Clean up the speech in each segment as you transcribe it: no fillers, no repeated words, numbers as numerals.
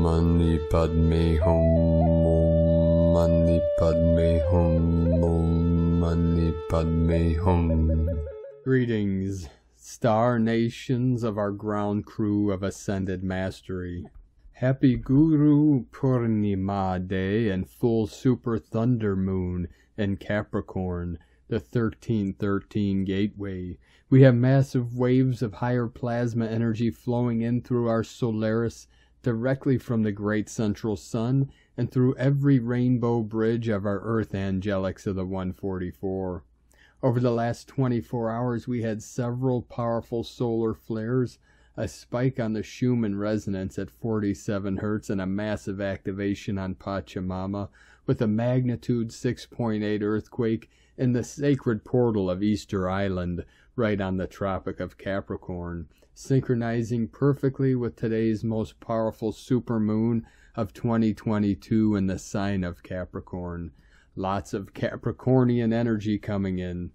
Mani Padme Hum, Mani Padme Hum, Mani Padme Hum. Greetings, star nations of our ground crew of Ascended Mastery. Happy Guru Purnima Day and full super thunder moon in Capricorn, the 1313 gateway. We have massive waves of higher plasma energy flowing in through our Solaris directly from the great central sun and through every rainbow bridge of our earth angelics of the 144. Over the last 24 hours we had several powerful solar flares, a spike on the Schumann resonance at 47 Hz and a massive activation on Pachamama with a magnitude 6.8 earthquake in the sacred portal of Easter Island, right on the Tropic of Capricorn, synchronizing perfectly with today's most powerful supermoon of 2022 in the sign of Capricorn. Lots of Capricornian energy coming in.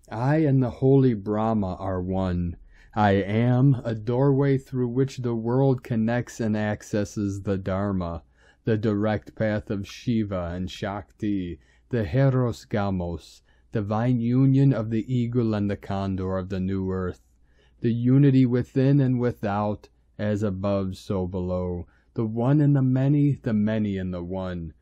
I and the Holy Brahma are one. I am a doorway through which the world connects and accesses the Dharma, the direct path of Shiva and Shakti, the Heros Gamos, divine union of the eagle and the condor of the new earth, the unity within and without, as above so below, the one in the many in the one.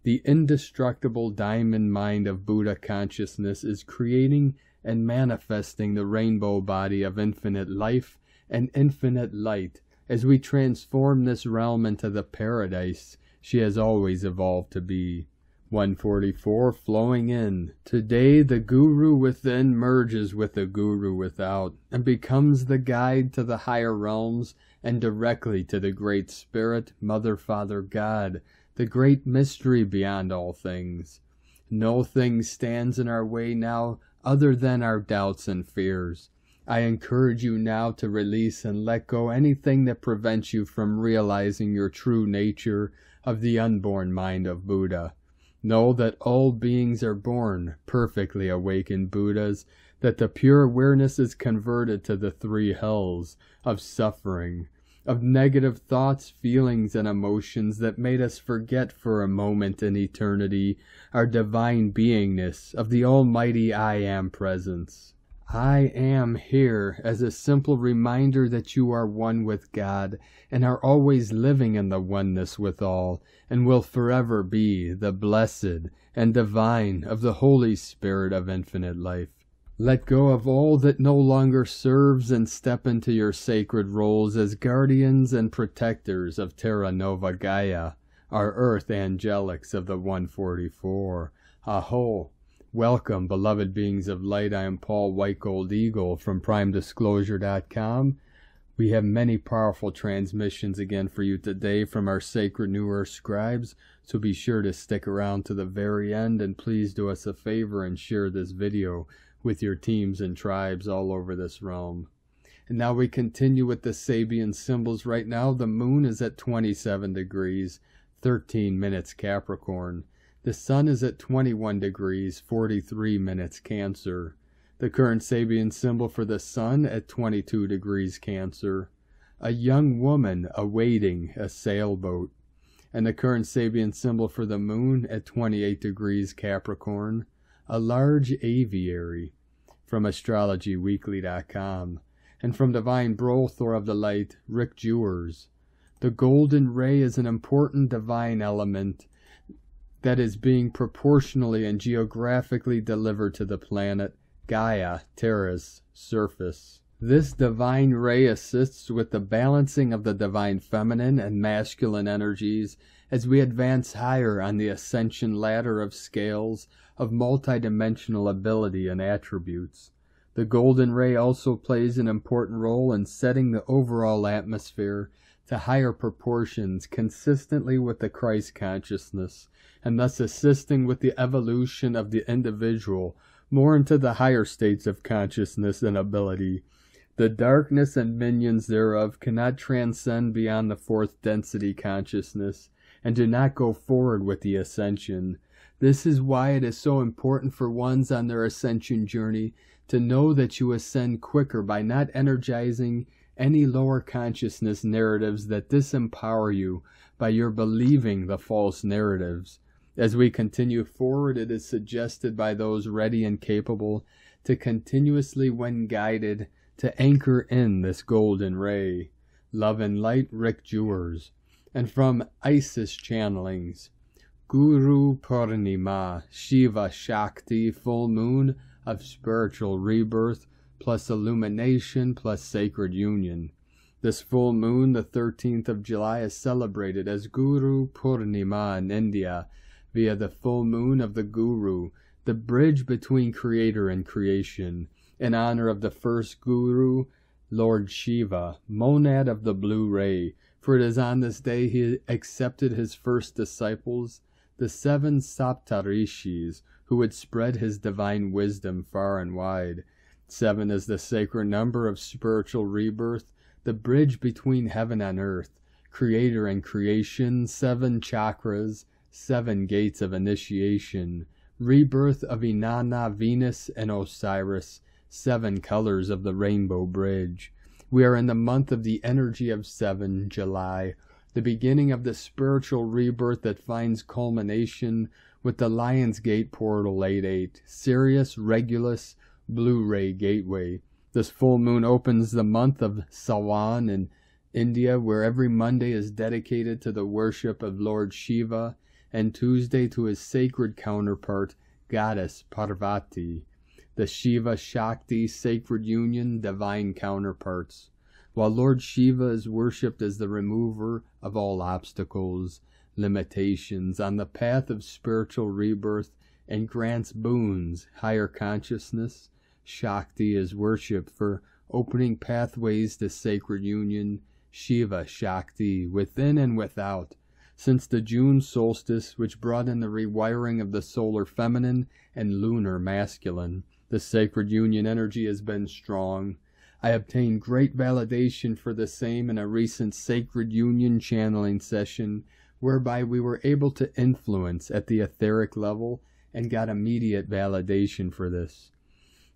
The indestructible diamond mind of Buddha consciousness is creating and manifesting the rainbow body of infinite life and infinite light as we transform this realm into the paradise she has always evolved to be. 144 flowing in. Today the guru within merges with the guru without and becomes the guide to the higher realms and directly to the Great Spirit, Mother, Father, God, the great mystery beyond all things. No thing stands in our way now other than our doubts and fears. I encourage you now to release and let go anything that prevents you from realizing your true nature of the unborn mind of Buddha. Know that all beings are born perfectly awakened Buddhas, that the pure awareness is converted to the three hells of suffering, of negative thoughts, feelings, and emotions that made us forget for a moment in eternity our divine beingness of the almighty I Am presence. I am here as a simple reminder that you are one with God and are always living in the oneness with all and will forever be the blessed and divine of the Holy Spirit of infinite life. Let go of all that no longer serves and step into your sacred roles as guardians and protectors of Terra Nova Gaia, our earth angelics of the 144. Aho! Welcome, beloved beings of light. I am Paul White Gold Eagle from PrimeDisclosure.com. We have many powerful transmissions again for you today from our sacred New Earth scribes, so be sure to stick around to the very end and please do us a favor and share this video with your teams and tribes all over this realm. And now we continue with the Sabian symbols. Right now the moon is at 27 degrees, 13 minutes Capricorn. The sun is at 21 degrees, 43 minutes Cancer. The current Sabian symbol for the sun at 22 degrees Cancer. A young woman awaiting a sailboat. And the current Sabian symbol for the moon at 28 degrees Capricorn. A large aviary. From AstrologyWeekly.com. And from Divine Brothor of the Light, Rick Jewers. The golden ray is an important divine element that is being proportionally and geographically delivered to the planet Gaia, Terra's surface. This divine ray assists with the balancing of the divine feminine and masculine energies as we advance higher on the ascension ladder of scales of multidimensional ability and attributes. The golden ray also plays an important role in setting the overall atmosphere to higher proportions consistently with the Christ consciousness, and thus assisting with the evolution of the individual more into the higher states of consciousness and ability. The darkness and minions thereof cannot transcend beyond the fourth density consciousness, and do not go forward with the ascension. This is why it is so important for ones on their ascension journey to know that you ascend quicker by not energizing any lower consciousness narratives that disempower you by your believing the false narratives. As we continue forward, it is suggested by those ready and capable to continuously, when guided, to anchor in this golden ray. Love and light, Rick Jewers. And from Isis channelings, Guru Purnima, Shiva Shakti, full moon of spiritual rebirth, plus illumination, plus sacred union. This full moon, the 13th of July, is celebrated as Guru Purnima in India via the full moon of the Guru, the bridge between creator and creation, in honor of the first Guru, Lord Shiva, monad of the blue ray, for it is on this day he accepted his first disciples, the 7 Saptarishis, who would spread his divine wisdom far and wide. 7 is the sacred number of spiritual rebirth, the bridge between heaven and earth, creator and creation, 7 chakras, 7 gates of initiation, rebirth of Inanna, Venus, and Osiris, 7 colors of the rainbow bridge. We are in the month of the energy of 7, July, the beginning of the spiritual rebirth that finds culmination with the Lion's Gate portal 88, Sirius Regulus Blue Ray Gateway. This full moon opens the month of Sawan in India, where every Monday is dedicated to the worship of Lord Shiva, and Tuesday to his sacred counterpart, Goddess Parvati. The Shiva Shakti sacred union, divine counterparts. While Lord Shiva is worshipped as the remover of all obstacles, limitations on the path of spiritual rebirth, and grants boons, higher consciousness, Shakti is worshipped for opening pathways to sacred union, Shiva Shakti, within and without. Since the June solstice, which brought in the rewiring of the solar feminine and lunar masculine, the sacred union energy has been strong. I obtained great validation for the same in a recent sacred union channeling session, whereby we were able to influence at the etheric level and got immediate validation for this.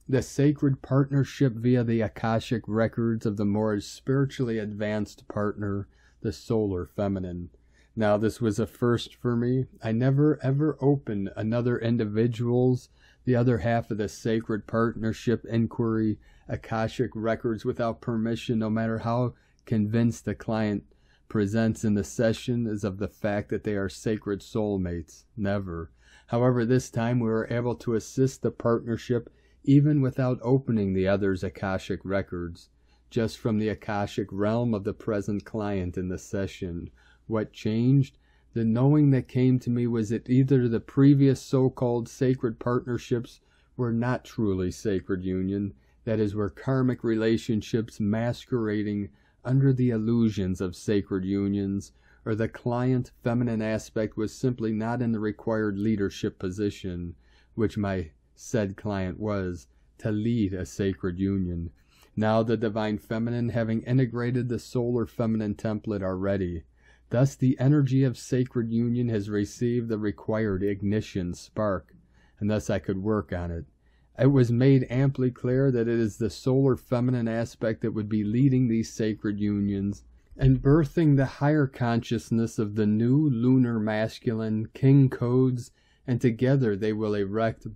The sacred partnership via the Akashic records of the more spiritually advanced partner, the solar feminine. Now this was a first for me. I never ever opened another individual's, the other half of the sacred partnership inquiry, Akashic records without permission, no matter how convinced the client presents in the session is of the fact that they are sacred soulmates. Never. However, this time we were able to assist the partnership even without opening the other's Akashic records, just from the Akashic realm of the present client in the session. What changed? The knowing that came to me was that either the previous so-called sacred partnerships were not truly sacred union, that is, were karmic relationships masquerading under the illusions of sacred unions, or the client feminine aspect was simply not in the required leadership position, which my said client was, to lead a sacred union. Now the divine feminine, having integrated the solar feminine template, are ready. Thus the energy of sacred union has received the required ignition spark, and thus I could work on it. It was made amply clear that it is the solar feminine aspect that would be leading these sacred unions and birthing the higher consciousness of the new lunar masculine king codes, and together they will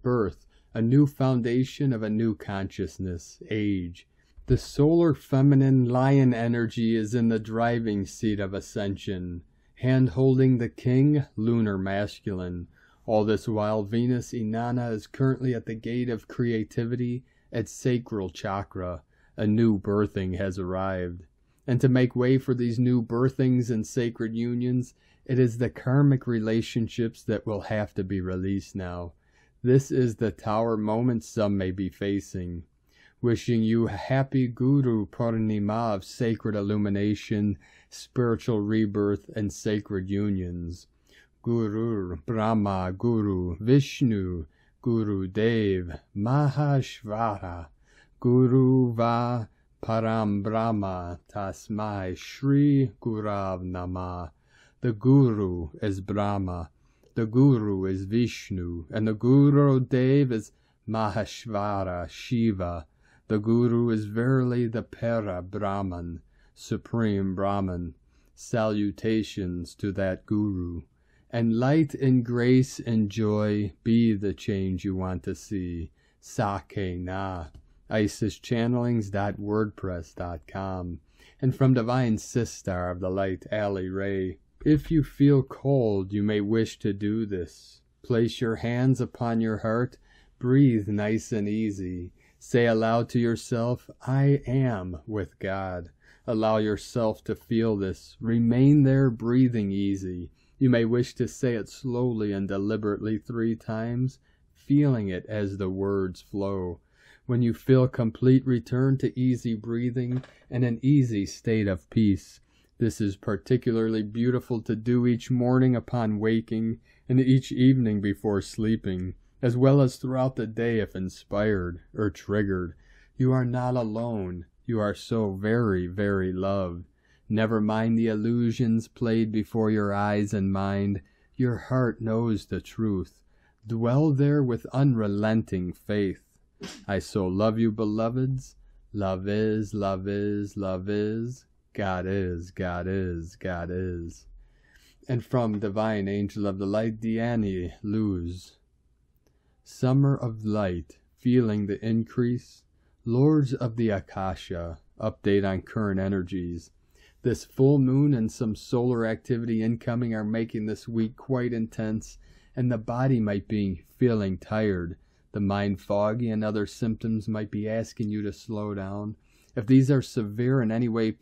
birth a new foundation of a new consciousness, age. The solar feminine lion energy is in the driving seat of ascension, hand-holding the king lunar masculine. All this while Venus Inanna is currently at the gate of creativity at sacral chakra. A new birthing has arrived. And to make way for these new birthings and sacred unions, it is the karmic relationships that will have to be released now. This is the tower moment some may be facing. Wishing you a happy Guru Purnima of sacred illumination, spiritual rebirth, and sacred unions. Guru Brahma, Guru Vishnu, Guru Dev, Mahashvara, Guru Va Param Brahma, Tasmai Shri Gurav Nama. The Guru is Brahma, the Guru is Vishnu, and the Guru Dev is Mahashvara, Shiva. The Guru is verily the Para Brahman, Supreme Brahman. Salutations to that Guru. And light and grace and joy be the change you want to see. Sake na. IsisChannelings.wordpress.com. And from Divine Sistar of the Light, Ali Ray. If you feel cold, you may wish to do this. Place your hands upon your heart. Breathe nice and easy. Say aloud to yourself, I am with God. Allow yourself to feel this. Remain there breathing easy. You may wish to say it slowly and deliberately 3 times, feeling it as the words flow. When you feel complete, return to easy breathing and an easy state of peace. This is particularly beautiful to do each morning upon waking and each evening before sleeping, as well as throughout the day if inspired or triggered. You are not alone. You are so very, very loved. Never mind the illusions played before your eyes and mind. Your heart knows the truth. Dwell there with unrelenting faith. I so love you, beloveds. Love is, love is, love is. God is, God is, God is. And from Divine Angel of the Light, Adriane Luz. Summer of light, feeling the increase. Lords of the Akasha, update on current energies. This full moon and some solar activity incoming are making this week quite intense, and the body might be feeling tired. The mind foggy and other symptoms might be asking you to slow down. If these are severe in any way,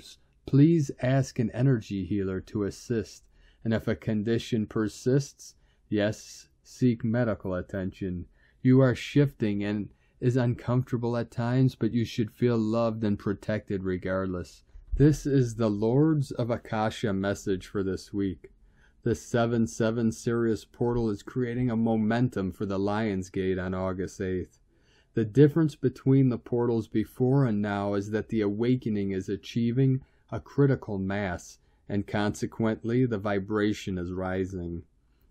please ask an energy healer to assist. And if a condition persists, yes, seek medical attention. You are shifting and is uncomfortable at times, but you should feel loved and protected regardless. This is the Lords of Akasha message for this week. The 7-7 Sirius portal is creating a momentum for the Lion's Gate on August 8th. The difference between the portals before and now is that the awakening is achieving a critical mass, and consequently the vibration is rising.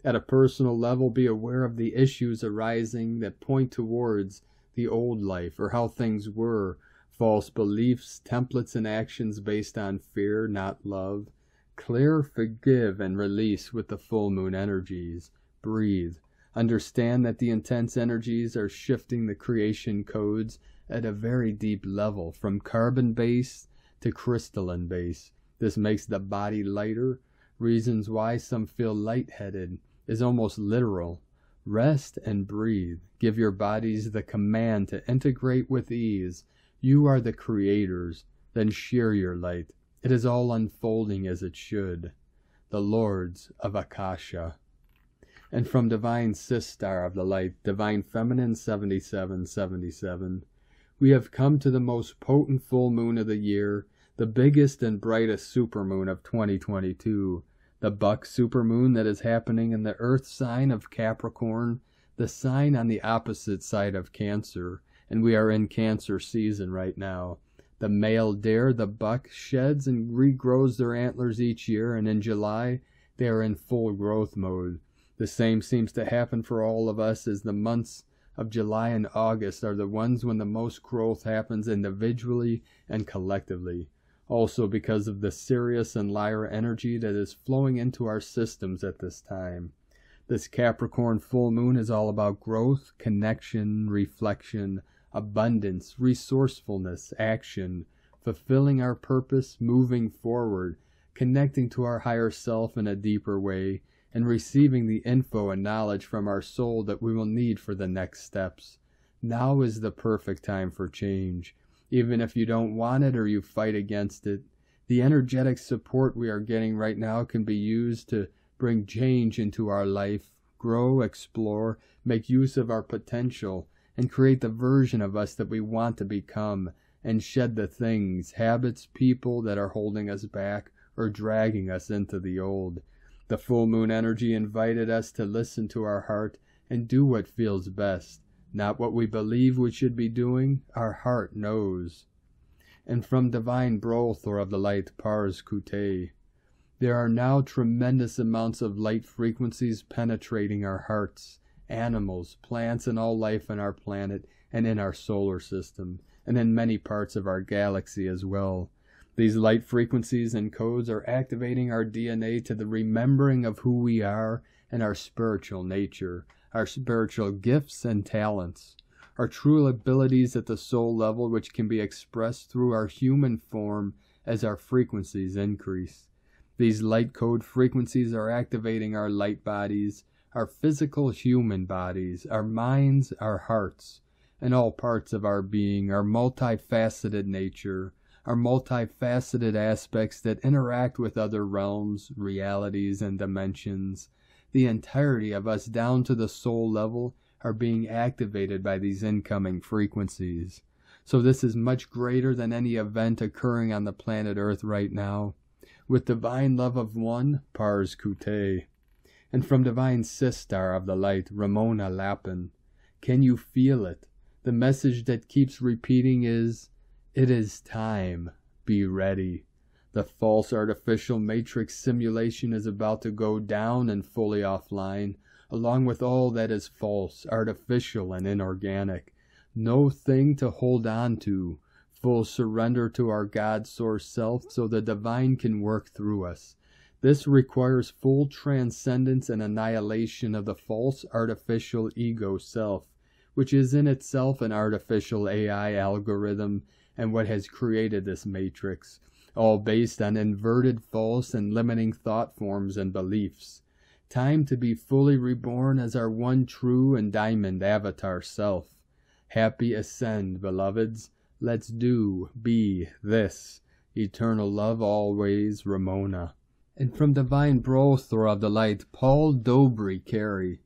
At a personal level, be aware of the issues arising that point towards the old life or how things were, false beliefs, templates, and actions based on fear, not love. Clear, forgive, and release with the full moon energies. Breathe. Understand that the intense energies are shifting the creation codes at a very deep level, from carbon-based to crystalline base. This makes the body lighter. Reasons why some feel lightheaded is almost literal. Rest and breathe. Give your bodies the command to integrate with ease. You are the creators. Then share your light. It is all unfolding as it should. The Lords of Akasha. And from Divine Sistar of the Light, Divine Feminine 7777, we have come to the most potent full moon of the year, the biggest and brightest supermoon of 2022, the buck supermoon that is happening in the earth sign of Capricorn, the sign on the opposite side of Cancer, and we are in Cancer season right now. The male deer, the buck, sheds and regrows their antlers each year, and in July they are in full growth mode. The same seems to happen for all of us, as the months of July and August are the ones when the most growth happens individually and collectively. Also because of the Sirius and Lyra energy that is flowing into our systems at this time. This Capricorn full moon is all about growth, connection, reflection, abundance, resourcefulness, action, fulfilling our purpose, moving forward, connecting to our higher self in a deeper way, and receiving the info and knowledge from our soul that we will need for the next steps. Now is the perfect time for change. Even if you don't want it or you fight against it, the energetic support we are getting right now can be used to bring change into our life, grow, explore, make use of our potential, and create the version of us that we want to become, and shed the things, habits, people that are holding us back or dragging us into the old. The full moon energy invited us to listen to our heart and do what feels best, not what we believe we should be doing. Our heart knows. And from Divine Brothor of the Light, Pars Kute, there are now tremendous amounts of light frequencies penetrating our hearts, animals, plants, and all life on our planet and in our solar system. and in many parts of our galaxy as well. These light frequencies and codes are activating our DNA to the remembering of who we are and our spiritual nature, our spiritual gifts and talents, our true abilities at the soul level, which can be expressed through our human form as our frequencies increase. These light code frequencies are activating our light bodies, our physical human bodies, our minds, our hearts, and all parts of our being, our multifaceted nature, our multifaceted aspects that interact with other realms, realities, and dimensions. The entirety of us down to the soul level are being activated by these incoming frequencies. So this is much greater than any event occurring on the planet Earth right now. With divine love of one, Pars Kute. And from divine Sistar of the light, Ramona Lapin. Can you feel it? The message that keeps repeating is, it is time. Be ready. The false artificial matrix simulation is about to go down and fully offline, along with all that is false, artificial, and inorganic. No thing to hold on to. Full surrender to our God Source Self so the divine can work through us. This requires full transcendence and annihilation of the false artificial ego self, which is in itself an artificial AI algorithm and what has created this matrix, all based on inverted, false, and limiting thought forms and beliefs. Time to be fully reborn as our one true and diamond avatar self. Happy ascend, beloveds. Let's do, be, this. Eternal love always, Ramona. And from divine Brothor of the light, Paul Dobry Carey.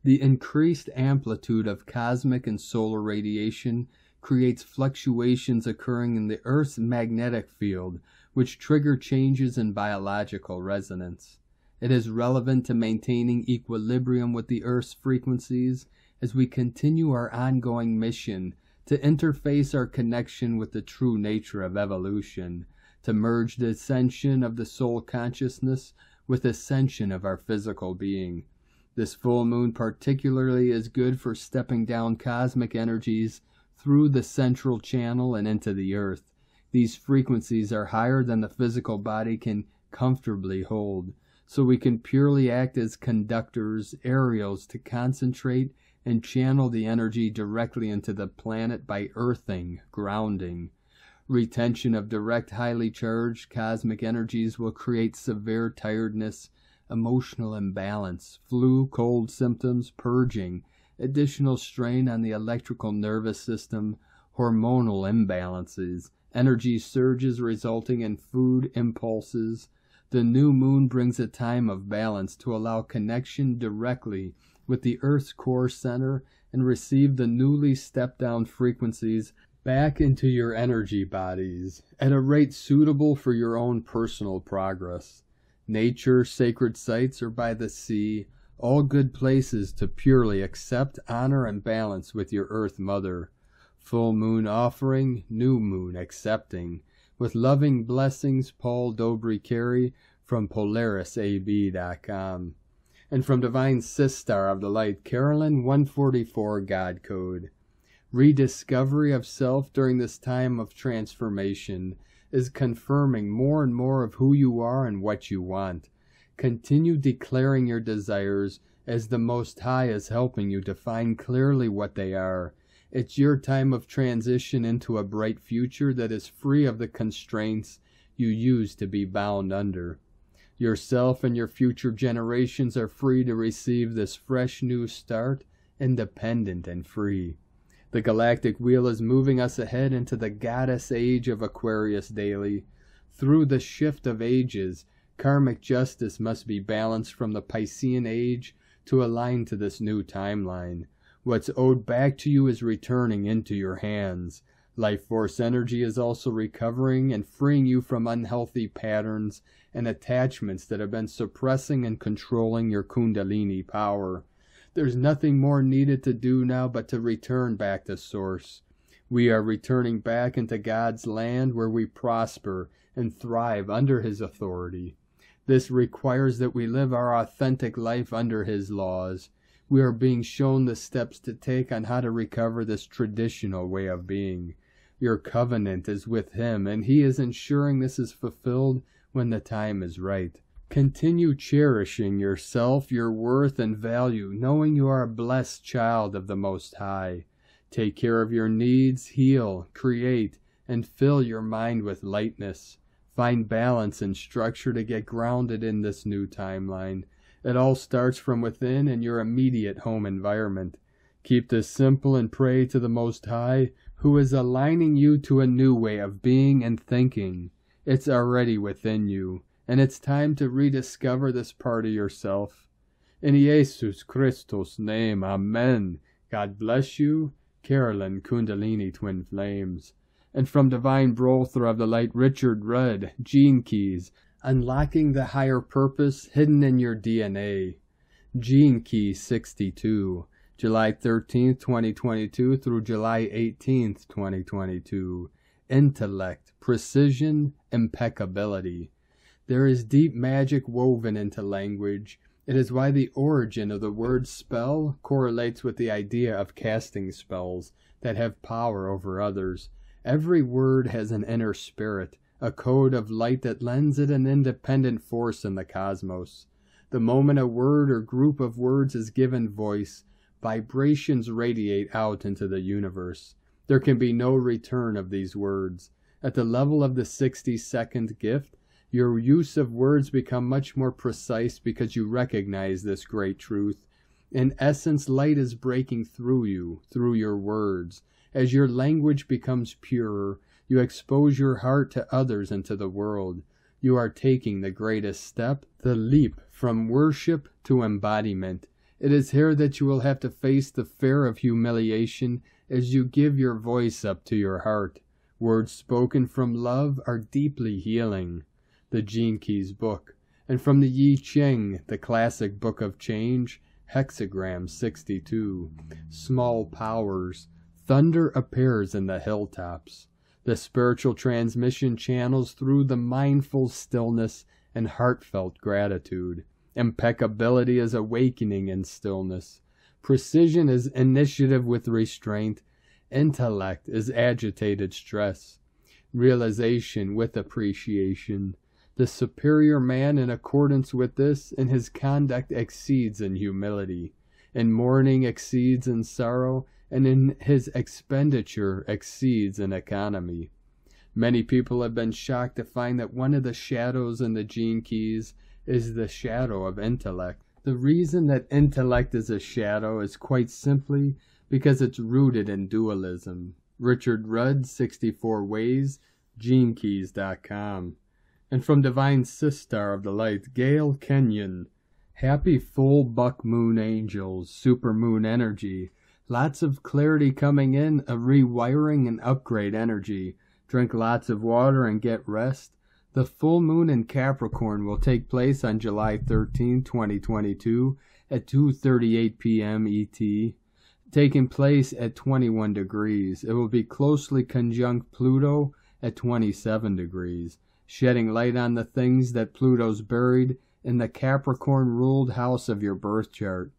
The increased amplitude of cosmic and solar radiation creates fluctuations occurring in the Earth's magnetic field, which trigger changes in biological resonance. It is relevant to maintaining equilibrium with the Earth's frequencies as we continue our ongoing mission to interface our connection with the true nature of evolution, to merge the ascension of the soul consciousness with ascension of our physical being. This full moon particularly is good for stepping down cosmic energies through the central channel and into the earth. These frequencies are higher than the physical body can comfortably hold, so we can purely act as conductors, aerials, to concentrate and channel the energy directly into the planet by earthing, grounding. Retention of direct highly charged cosmic energies will create severe tiredness, emotional imbalance, flu, cold symptoms, purging, additional strain on the electrical nervous system, hormonal imbalances, energy surges resulting in food impulses. The new moon brings a time of balance to allow connection directly with the Earth's core center and receive the newly stepped down frequencies back into your energy bodies at a rate suitable for your own personal progress. Nature, sacred sites, or by the sea, all good places to purely accept, honor, and balance with your Earth Mother. Full moon offering, new moon accepting. With loving blessings, Paul Dobry Carey from PolarisAB.com. And from Divine Sistar of the Light, Carolyn 144 God Code. Rediscovery of self during this time of transformation is confirming more and more of who you are and what you want. Continue declaring your desires as the Most High is helping you define clearly what they are. It's your time of transition into a bright future that is free of the constraints you used to be bound under. Yourself and your future generations are free to receive this fresh new start, independent and free. The galactic wheel is moving us ahead into the goddess age of Aquarius daily. Through the shift of ages, karmic justice must be balanced from the Piscean age to align to this new timeline. What's owed back to you is returning into your hands. Life force energy is also recovering and freeing you from unhealthy patterns and attachments that have been suppressing and controlling your Kundalini power. There's nothing more needed to do now but to return back to Source. We are returning back into God's land where we prosper and thrive under His authority. This requires that we live our authentic life under His laws. We are being shown the steps to take on how to recover this traditional way of being. Your covenant is with him, and he is ensuring this is fulfilled when the time is right. Continue cherishing yourself, your worth and value, knowing you are a blessed child of the Most High. Take care of your needs, heal, create, and fill your mind with lightness. Find balance and structure to get grounded in this new timeline. It all starts from within in your immediate home environment. Keep this simple and pray to the Most High, who is aligning you to a new way of being and thinking. It's already within you, and it's time to rediscover this part of yourself. In Jesus Christus' name, Amen. God bless you, Carolyn Kundalini Twin Flames. And from Divine Brother of the Light, Richard Rudd, Gene Keys, Unlocking the Higher Purpose Hidden in Your DNA. Gene Key 62, July 13th, 2022 through July 18th, 2022. Intellect, precision, impeccability. There is deep magic woven into language. It is why the origin of the word spell correlates with the idea of casting spells that have power over others. Every word has an inner spirit, a code of light that lends it an independent force in the cosmos. The moment a word or group of words is given voice, vibrations radiate out into the universe. There can be no return of these words. At the level of the 60-second gift, your use of words become much more precise because you recognize this great truth. In essence, light is breaking through you, through your words. As your language becomes purer, you expose your heart to others and to the world. You are taking the greatest step, the leap from worship to embodiment. It is here that you will have to face the fear of humiliation as you give your voice up to your heart. Words spoken from love are deeply healing. The Gene Keys book. And from the Yi Ching, the classic book of change, hexagram 62. Small powers. Thunder appears in the hilltops. The spiritual transmission channels through the mindful stillness and heartfelt gratitude. Impeccability is awakening in stillness. Precision is initiative with restraint. Intellect is agitated stress. Realization with appreciation. The superior man, in accordance with this, in his conduct exceeds in humility. In mourning exceeds in sorrow, and in his expenditure exceeds in economy. Many people have been shocked to find that one of the shadows in the Gene Keys is the shadow of intellect. The reason that intellect is a shadow is quite simply because it's rooted in dualism. Richard Rudd, 64 Ways, GeneKeys.com. And from Divine Sistar of the Light, Gail Kenyon. Happy full buck moon angels, supermoon energy. Lots of clarity coming in, a rewiring and upgrade energy. Drink lots of water and get rest. The full moon in Capricorn will take place on July 13, 2022 at 2:38 p.m. ET. Taking place at 21 degrees. It will be closely conjunct Pluto at 27 degrees. Shedding light on the things that Pluto's buried in the Capricorn-ruled house of your birth chart.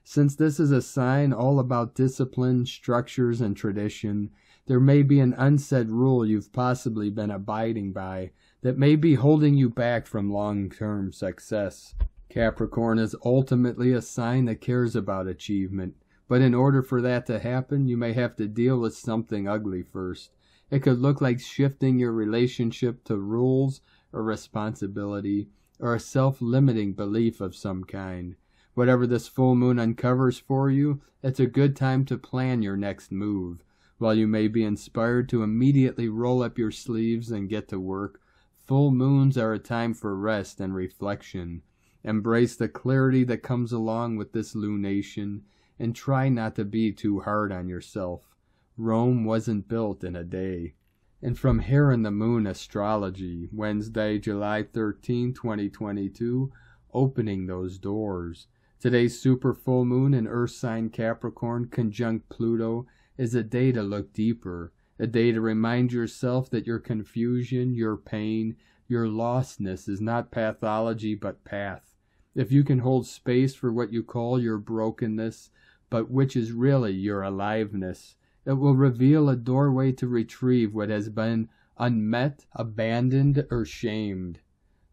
Since this is a sign all about discipline, structures, and tradition, there may be an unsaid rule you've possibly been abiding by that may be holding you back from long-term success. Capricorn is ultimately a sign that cares about achievement, but in order for that to happen, you may have to deal with something ugly first. It could look like shifting your relationship to rules or responsibility, or a self-limiting belief of some kind. Whatever this full moon uncovers for you, it's a good time to plan your next move. While you may be inspired to immediately roll up your sleeves and get to work, full moons are a time for rest and reflection. Embrace the clarity that comes along with this lunation, and try not to be too hard on yourself. Rome wasn't built in a day. And from Here in the Moon Astrology, Wednesday, July 13, 2022, opening those doors. Today's super full moon in Earth sign Capricorn conjunct Pluto is a day to look deeper, a day to remind yourself that your confusion, your pain, your lostness is not pathology but path. If you can hold space for what you call your brokenness, but which is really your aliveness, It will reveal a doorway to retrieve what has been unmet, abandoned, or shamed.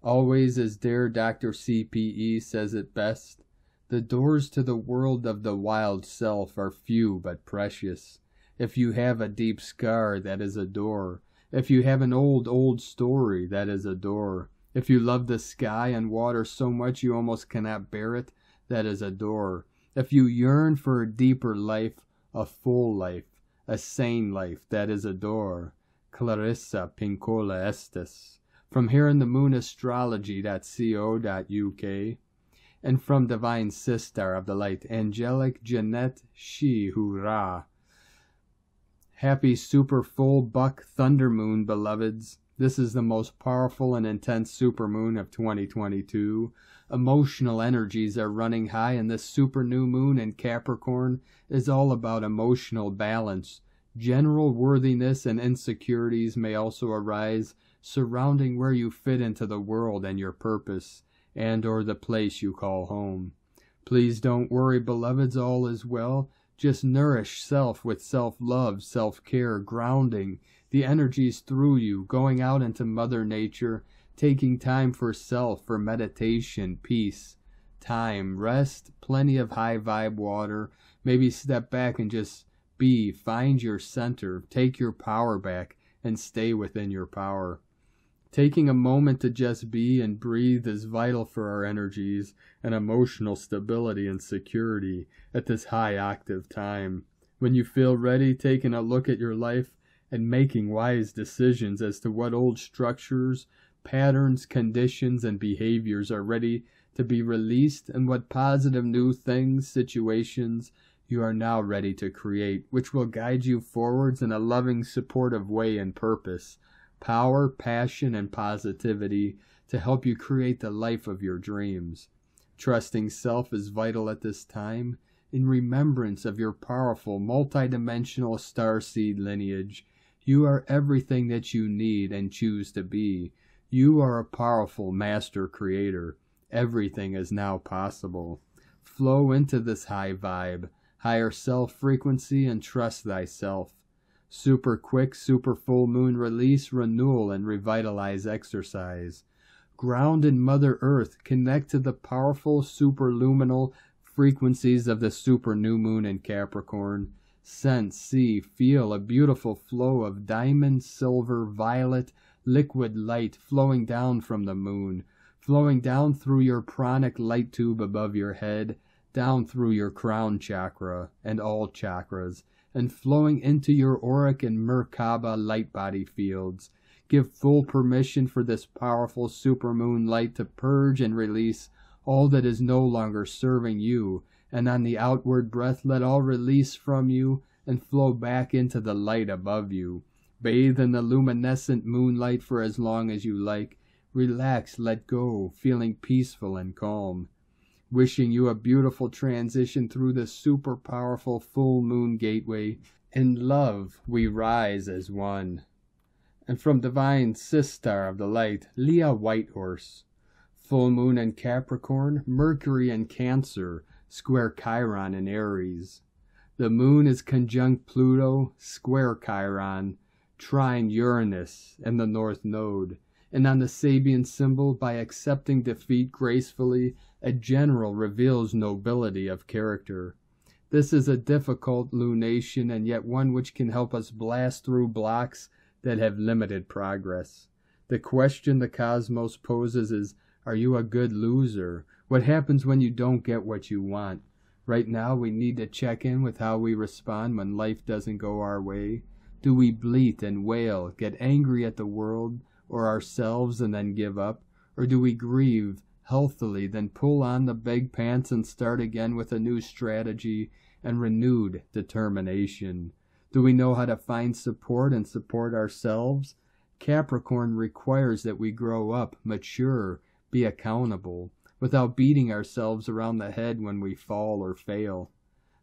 Always, as dear Dr. CPE says it best, the doors to the world of the wild self are few but precious. If you have a deep scar, that is a door. If you have an old story, that is a door. If you love the sky and water so much you almost cannot bear it, that is a door. If you yearn for a deeper life, a full life, a sane life, that is a door. Clarissa Pincola Estes. From here in the moon astrology.co.uk. And from Divine Sister of the Light, Angelic Jeanette Shi Hurrah. Happy super full buck thunder moon, beloveds. This is the most powerful and intense supermoon of 2022. Emotional energies are running high, and this super new moon in Capricorn is all about emotional balance. General worthiness and insecurities may also arise surrounding where you fit into the world and your purpose, and or the place you call home. Please don't worry, beloveds, all is well. Just nourish self with self-love, self-care, grounding the energies through you, going out into Mother Nature, taking time for self, for meditation, peace, time, rest, plenty of high vibe water, maybe step back and just be, find your center, take your power back, and stay within your power. Taking a moment to just be and breathe is vital for our energies and emotional stability and security at this high octave time. When you feel ready, taking a look at your life and making wise decisions as to what old structures, patterns, conditions, and behaviors are ready to be released, and what positive new things, situations you are now ready to create, which will guide you forwards in a loving, supportive way and purpose. Power, passion, and positivity to help you create the life of your dreams. Trusting self is vital at this time, in remembrance of your powerful, multidimensional starseed lineage. You are everything that you need and choose to be. You are a powerful master creator. Everything is now possible. Flow into this high vibe, higher self frequency, and trust thyself. Super quick, super full moon release, renewal, and revitalize exercise. Ground in Mother Earth, connect to the powerful superluminal frequencies of the super new moon in Capricorn. Sense, see, feel a beautiful flow of diamond, silver, violet, liquid light flowing down from the moon, flowing down through your pranic light tube above your head, down through your crown chakra and all chakras, and flowing into your auric and Merkaba light body fields. Give full permission for this powerful supermoon light to purge and release all that is no longer serving you, and on the outward breath let all release from you and flow back into the light above you. Bathe in the luminescent moonlight for as long as you like. Relax, let go, feeling peaceful and calm. Wishing you a beautiful transition through the super powerful full moon gateway. In love we rise as one. And from Divine Sister of the Light, Leah Whitehorse. Full moon in Capricorn, Mercury in Cancer, square Chiron in Aries. The moon is conjunct Pluto, square Chiron, trine Uranus and the North Node. And on the Sabian symbol, by accepting defeat gracefully, a general reveals nobility of character. This is a difficult lunation, and yet one which can help us blast through blocks that have limited progress. The question the cosmos poses is, are you a good loser? What happens when you don't get what you want? Right now we need to check in with how we respond when life doesn't go our way. Do we bleat and wail, get angry at the world or ourselves and then give up? Or do we grieve healthily, then pull on the big pants and start again with a new strategy and renewed determination? Do we know how to find support and support ourselves? Capricorn requires that we grow up, mature, be accountable, without beating ourselves around the head when we fall or fail.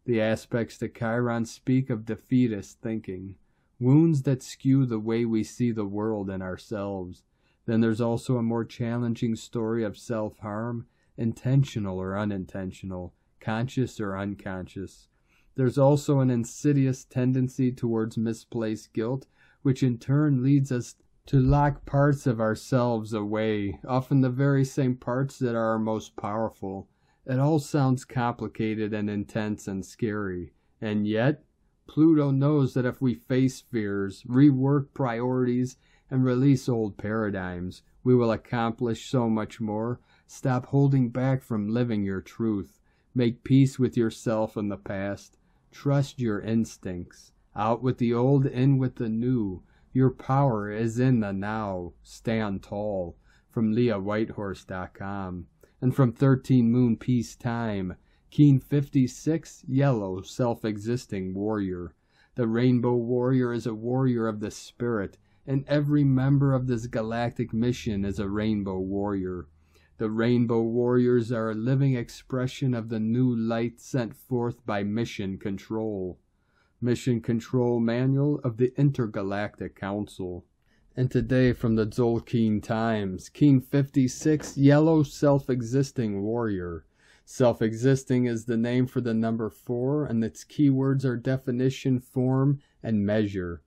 The aspects to Chiron speak of defeatist thinking, wounds that skew the way we see the world and ourselves. Then there's also a more challenging story of self-harm, intentional or unintentional, conscious or unconscious. There's also an insidious tendency towards misplaced guilt, which in turn leads us to lock parts of ourselves away, often the very same parts that are our most powerful. It all sounds complicated and intense and scary, and yet Pluto knows that if we face fears, rework priorities, and release old paradigms, we will accomplish so much more. Stop holding back from living your truth. Make peace with yourself and the past. Trust your instincts. Out with the old, in with the new. Your power is in the now. Stand tall. From LeahWhitehorse.com. And from 13 Moon Peace Time, Keen 56, Yellow, Self-Existing Warrior. The Rainbow Warrior is a warrior of the spirit, and every member of this galactic mission is a Rainbow Warrior. The Rainbow Warriors are a living expression of the new light sent forth by Mission Control. Mission Control Manual of the Intergalactic Council. And today from the Tzolk'in Times, Keen 56, Yellow, Self-Existing Warrior. Self-existing is the name for the number 4, and its keywords are definition, form, and measure.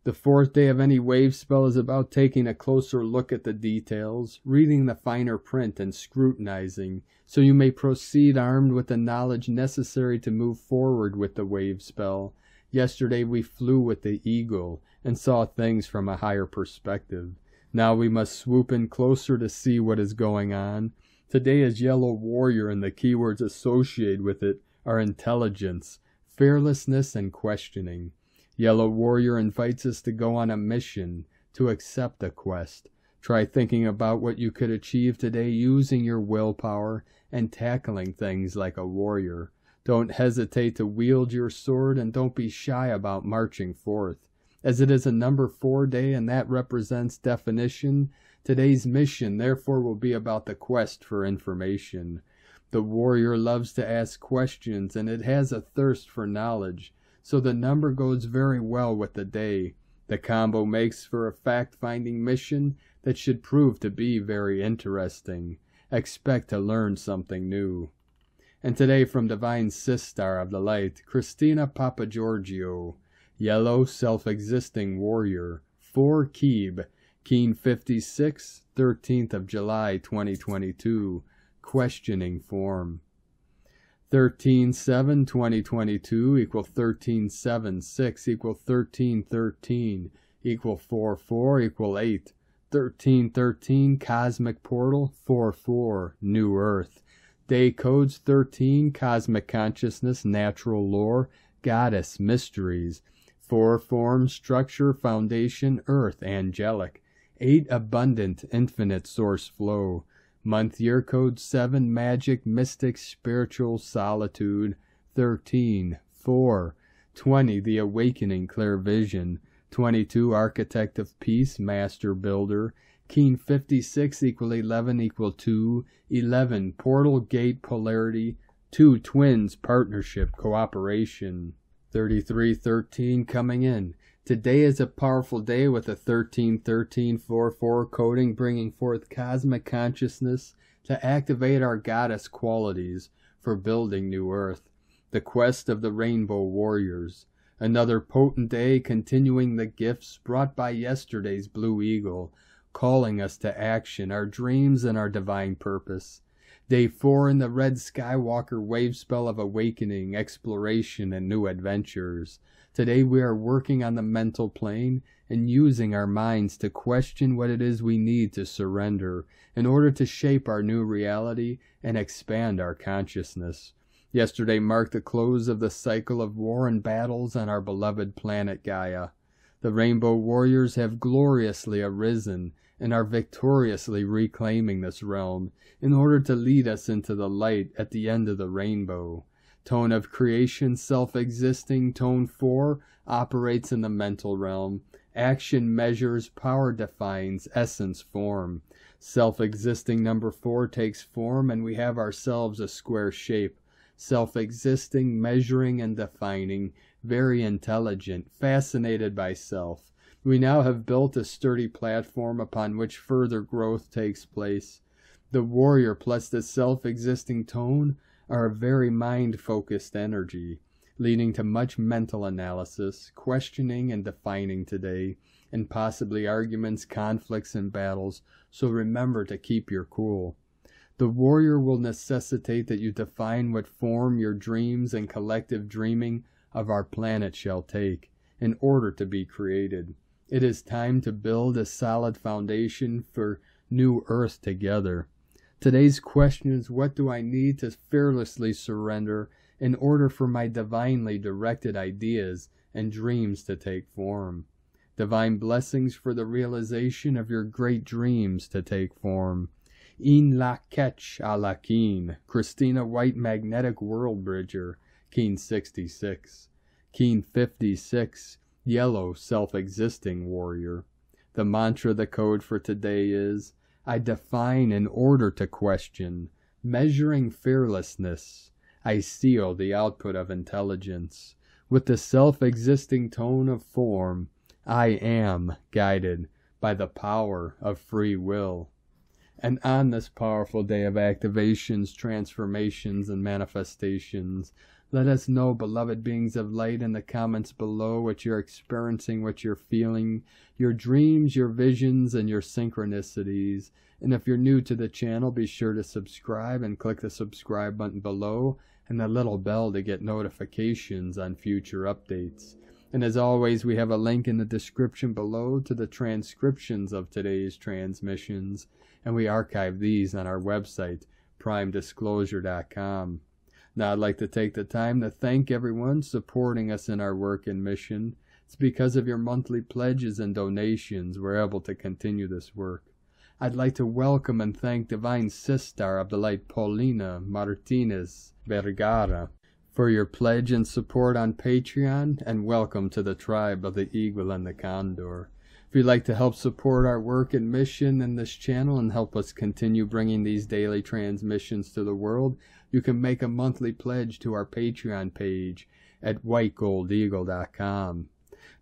The 4th day of any wave spell is about taking a closer look at the details, reading the finer print, and scrutinizing, so you may proceed armed with the knowledge necessary to move forward with the wave spell. Yesterday we flew with the eagle and saw things from a higher perspective. Now we must swoop in closer to see what is going on. Today is Yellow Warrior, and the keywords associated with it are intelligence, fearlessness, and questioning. Yellow Warrior invites us to go on a mission, to accept a quest. Try thinking about what you could achieve today using your willpower and tackling things like a warrior. Don't hesitate to wield your sword, and don't be shy about marching forth. As it is a number 4 day and that represents definition, today's mission therefore will be about the quest for information. The warrior loves to ask questions, and it has a thirst for knowledge, so the number goes very well with the day. The combo makes for a fact-finding mission that should prove to be very interesting. Expect to learn something new. And today from Divine Sistar of the Light, Christina Papagiorgio, Yellow, Self-Existing Warrior, 4 Keeb, Keen 56, 13th of July 2022, Questioning Form. 13-7-2022 equal 13-7-6 equal 13-13 equal 4-4 equal 8. 13-13 Cosmic Portal 4-4 New Earth. Day codes 13 Cosmic Consciousness Natural Lore Goddess Mysteries. 4 Form Structure Foundation Earth Angelic. 8 Abundant Infinite Source Flow. Month year code 7 Magic Mystic Spiritual Solitude. 13 4 20 The Awakening Clear Vision. 22 Architect of Peace Master Builder. Keen 56 equal 11 equal 2. 11 Portal Gate Polarity. 2 Twins Partnership Cooperation. 33-13 coming in. Today is a powerful day with a 13-13-4-4 coding, bringing forth cosmic consciousness to activate our goddess qualities for building new earth. The quest of the Rainbow Warriors. Another potent day continuing the gifts brought by yesterday's Blue Eagle, calling us to action, our dreams, and our divine purpose. Day 4 in the Red Skywalker wave spell of awakening, exploration, and new adventures. Today we are working on the mental plane and using our minds to question what it is we need to surrender in order to shape our new reality and expand our consciousness. Yesterday marked the close of the cycle of war and battles on our beloved planet Gaia. The Rainbow Warriors have gloriously arisen and are victoriously reclaiming this realm in order to lead us into the light at the end of the rainbow. Tone of creation, self-existing, tone 4, operates in the mental realm. Action measures, power defines, essence form. Self-existing number 4 takes form, and we have ourselves a square shape. Self-existing, measuring and defining, very intelligent, fascinated by self. We now have built a sturdy platform upon which further growth takes place. The warrior plus the self-existing tone are a very mind-focused energy. leading to much mental analysis, questioning and defining today, and possibly arguments, conflicts, and battles, so remember to keep your cool. The warrior will necessitate that you define what form your dreams and collective dreaming of our planet shall take, in order to be created. It is time to build a solid foundation for new Earth together. Today's question is, what do I need to fearlessly surrender in order for my divinely directed ideas and dreams to take form? Divine blessings for the realization of your great dreams to take form. In la ketch a la keen, Christina White Magnetic World Bridger, Keen 66. Keen 56, Yellow Self-Existing Warrior. The mantra, the code for today is, I define in order to question, measuring fearlessness. I seal the output of intelligence. With the self-existing tone of form, I am guided by the power of free will. And on this powerful day of activations, transformations, and manifestations, let us know, beloved beings of light, in the comments below what you're experiencing, what you're feeling, your dreams, your visions, and your synchronicities. And if you're new to the channel, be sure to subscribe and click the subscribe button below and the little bell to get notifications on future updates. And as always, we have a link in the description below to the transcriptions of today's transmissions, and we archive these on our website, primedisclosure.com. Now, I'd like to take the time to thank everyone supporting us in our work and mission. It's because of your monthly pledges and donations we're able to continue this work. I'd like to welcome and thank Divine Sister of the Light Paulina Martinez Vergara for your pledge and support on Patreon, and welcome to the tribe of the Eagle and the Condor. If you'd like to help support our work and mission in this channel and help us continue bringing these daily transmissions to the world, you can make a monthly pledge to our Patreon page at whitegoldeagle.com.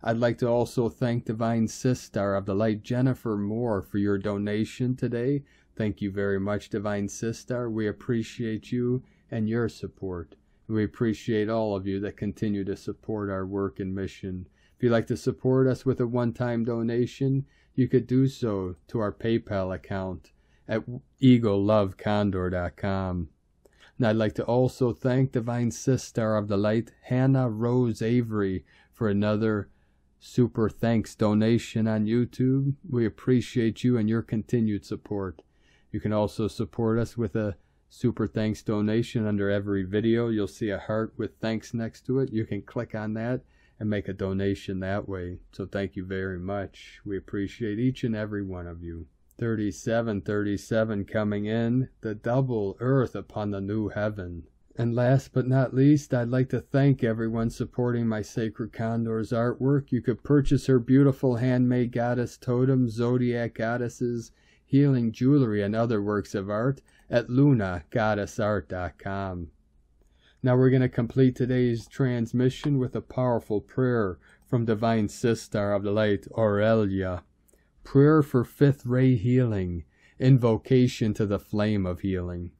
I'd like to also thank Divine Sister of the Light Jennifer Moore for your donation today. Thank you very much, Divine Sister. We appreciate you and your support. We appreciate all of you that continue to support our work and mission. If you'd like to support us with a one-time donation, you could do so to our PayPal account at eaglelovecondor.com. And I'd like to also thank Divine Sister of the Light, Hannah Rose Avery, for another super thanks donation on YouTube. We appreciate you and your continued support. You can also support us with a super thanks donation under every video. You'll see a heart with thanks next to it. You can click on that and make a donation that way. So thank you very much. We appreciate each and every one of you. 3737 coming in, the double earth upon the new heaven. And last but not least, I'd like to thank everyone supporting my Sacred Condor's artwork. You could purchase her beautiful handmade goddess totems, zodiac goddesses, healing jewelry, and other works of art at lunagoddessart.com. Now we're going to complete today's transmission with a powerful prayer from Divine Sister of the Light, Aurelia. Prayer for fifth ray healing, invocation to the flame of healing.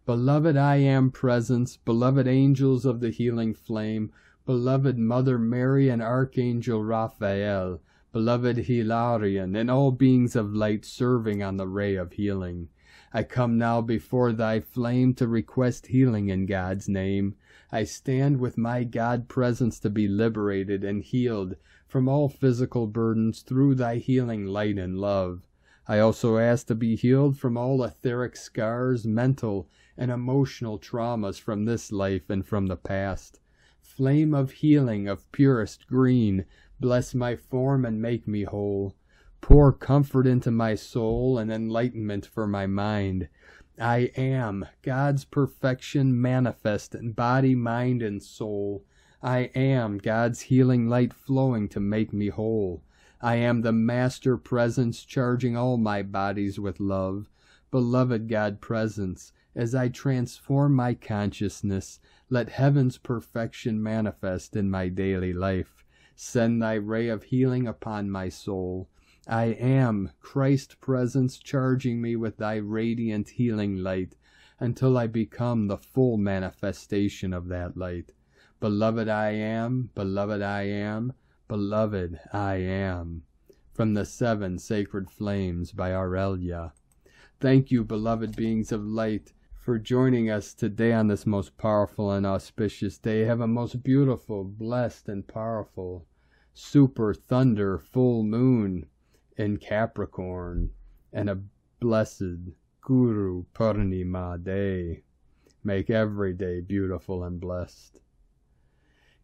Beloved I Am Presence, beloved angels of the healing flame, beloved Mother Mary and Archangel Raphael, beloved Hilarion, and all beings of light serving on the ray of healing. I come now before thy flame to request healing in God's name. I stand with my God presence to be liberated and healed from all physical burdens through thy healing light and love. I also ask to be healed from all etheric scars, mental and emotional traumas from this life and from the past. Flame of healing of purest green, bless my form and make me whole. Pour comfort into my soul and enlightenment for my mind. I am God's perfection manifest in body, mind, and soul. I am God's healing light flowing to make me whole. I am the Master Presence charging all my bodies with love. Beloved God Presence, as I transform my consciousness, let heaven's perfection manifest in my daily life. Send thy ray of healing upon my soul. I am Christ Presence charging me with thy radiant healing light until I become the full manifestation of that light. Beloved I am, beloved I am, beloved I am. From the 7 Sacred Flames by Aurelia. Thank you, beloved beings of light, for joining us today on this most powerful and auspicious day. Have a most beautiful, blessed, and powerful super thunder full moon in Capricorn, and a blessed Guru Purnima day. Make every day beautiful and blessed.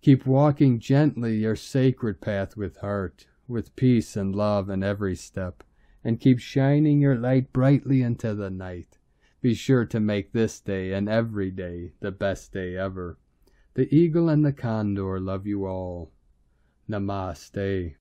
Keep walking gently your sacred path with heart, with peace and love in every step, and keep shining your light brightly into the night. Be sure to make this day and every day the best day ever. The eagle and the condor love you all. Namaste.